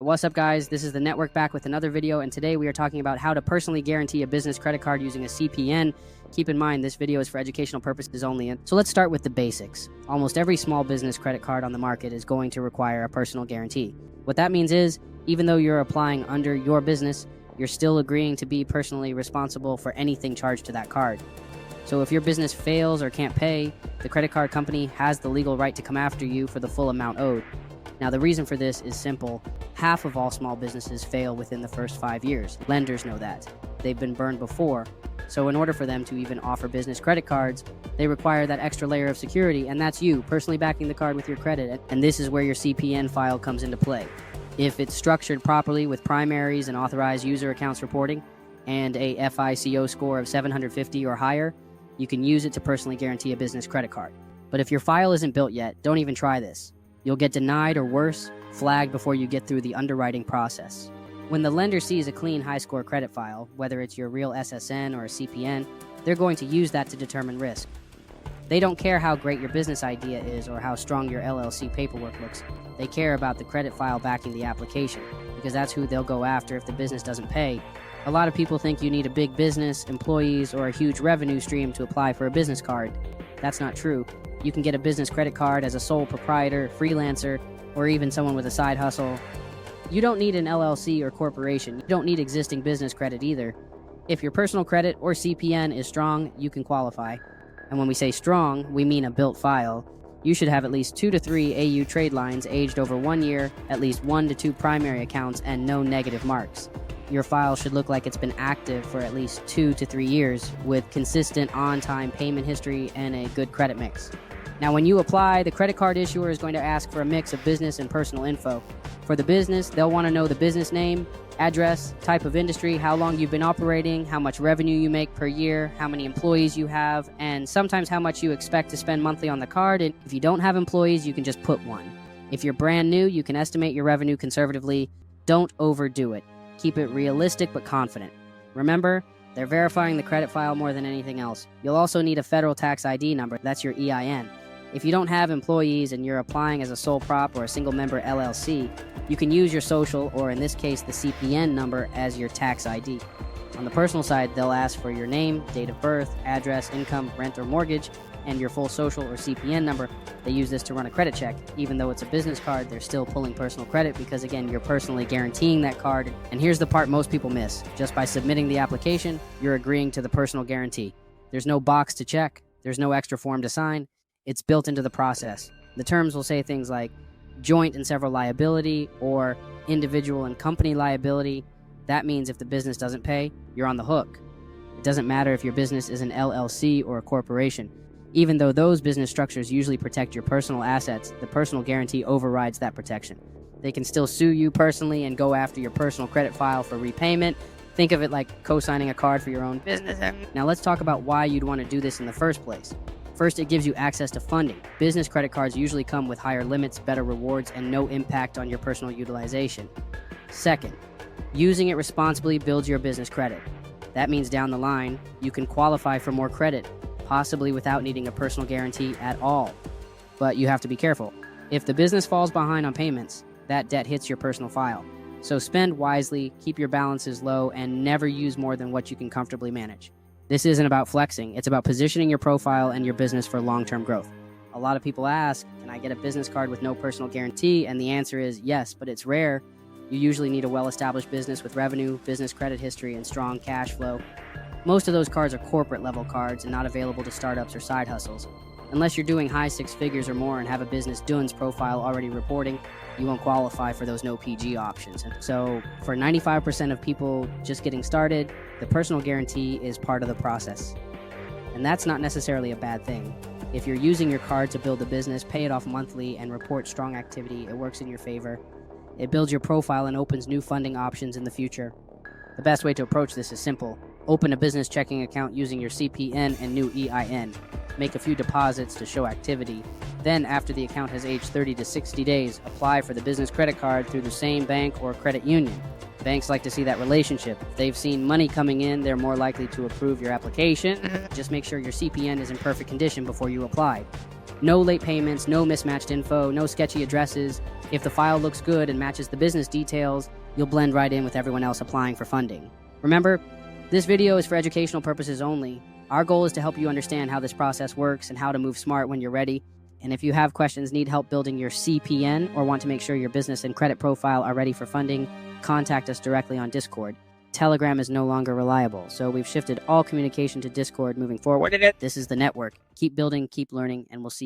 What's up, guys? This is the network back with another video, and today we are talking about how to personally guarantee a business credit card using a CPN. Keep in mind, this video is for educational purposes only. So let's start with the basics. Almost every small business credit card on the market is going to require a personal guarantee. What that means is, even though you're applying under your business, you're still agreeing to be personally responsible for anything charged to that card. So if your business fails or can't pay, the credit card company has the legal right to come after you for the full amount owed. Now, the reason for this is simple. Half of all small businesses fail within the first 5 years. Lenders know that. They've been burned before. So in order for them to even offer business credit cards, they require that extra layer of security, and that's you personally backing the card with your credit. And this is where your CPN file comes into play. If it's structured properly with primaries and authorized user accounts reporting and a FICO score of 750 or higher, you can use it to personally guarantee a business credit card. But if your file isn't built yet, don't even try this. You'll get denied or worse, flagged before you get through the underwriting process. When the lender sees a clean high-score credit file, whether it's your real SSN or a CPN, they're going to use that to determine risk. They don't care how great your business idea is or how strong your LLC paperwork looks. They care about the credit file backing the application, because that's who they'll go after if the business doesn't pay. A lot of people think you need a big business, employees, or a huge revenue stream to apply for a business card. That's not true. You can get a business credit card as a sole proprietor, freelancer, or even someone with a side hustle. You don't need an LLC or corporation. You don't need existing business credit either. If your personal credit or CPN is strong, you can qualify. And when we say strong, we mean a built file. You should have at least 2 to 3 AU trade lines aged over 1 year, at least 1 to 2 primary accounts, and no negative marks. Your file should look like it's been active for at least 2 to 3 years with consistent on-time payment history and a good credit mix. Now, when you apply, the credit card issuer is going to ask for a mix of business and personal info. For the business, they'll want to know the business name, address, type of industry, how long you've been operating, how much revenue you make per year, how many employees you have, and sometimes how much you expect to spend monthly on the card. And if you don't have employees, you can just put one. If you're brand new, you can estimate your revenue conservatively. Don't overdo it. Keep it realistic but confident. Remember, they're verifying the credit file more than anything else. You'll also need a federal tax ID number. That's your EIN. If you don't have employees and you're applying as a sole prop or a single member LLC, you can use your social, or in this case the CPN number, as your tax ID. On the personal side, they'll ask for your name, date of birth, address, income, rent or mortgage, and your full social or CPN number. They use this to run a credit check. Even though it's a business card, they're still pulling personal credit because, again, you're personally guaranteeing that card. And here's the part most people miss. Just by submitting the application, you're agreeing to the personal guarantee. There's no box to check. There's no extra form to sign. It's built into the process. The terms will say things like joint and several liability or individual and company liability. That means if the business doesn't pay, you're on the hook. It doesn't matter if your business is an LLC or a corporation. Even though those business structures usually protect your personal assets, the personal guarantee overrides that protection. They can still sue you personally and go after your personal credit file for repayment. Think of it like co-signing a card for your own business. Now let's talk about why you'd want to do this in the first place. First, it gives you access to funding. Business credit cards usually come with higher limits, better rewards, and no impact on your personal utilization. Second, using it responsibly builds your business credit. That means down the line, you can qualify for more credit, possibly without needing a personal guarantee at all. But you have to be careful. If the business falls behind on payments, that debt hits your personal file. So spend wisely, keep your balances low, and never use more than what you can comfortably manage. This isn't about flexing. It's about positioning your profile and your business for long-term growth. A lot of people ask, can I get a business card with no personal guarantee? And the answer is yes, but it's rare. You usually need a well-established business with revenue, business credit history, and strong cash flow. Most of those cards are corporate-level cards and not available to startups or side hustles. Unless you're doing high 6 figures or more and have a business DUNS profile already reporting, you won't qualify for those no PG options. So for 95% of people just getting started, the personal guarantee is part of the process. And that's not necessarily a bad thing. If you're using your card to build a business, pay it off monthly, and report strong activity, it works in your favor. It builds your profile and opens new funding options in the future. The best way to approach this is simple. Open a business checking account using your CPN and new EIN. Make a few deposits to show activity. Then, after the account has aged 30 to 60 days, apply for the business credit card through the same bank or credit union. Banks like to see that relationship. If they've seen money coming in, they're more likely to approve your application. Just make sure your CPN is in perfect condition before you apply. No late payments, no mismatched info, no sketchy addresses. If the file looks good and matches the business details, you'll blend right in with everyone else applying for funding. Remember, this video is for educational purposes only. Our goal is to help you understand how this process works and how to move smart when you're ready. And if you have questions, need help building your CPN, or want to make sure your business and credit profile are ready for funding, contact us directly on Discord. Telegram is no longer reliable, so we've shifted all communication to Discord moving forward. This is the network. Keep building, keep learning, and we'll see you.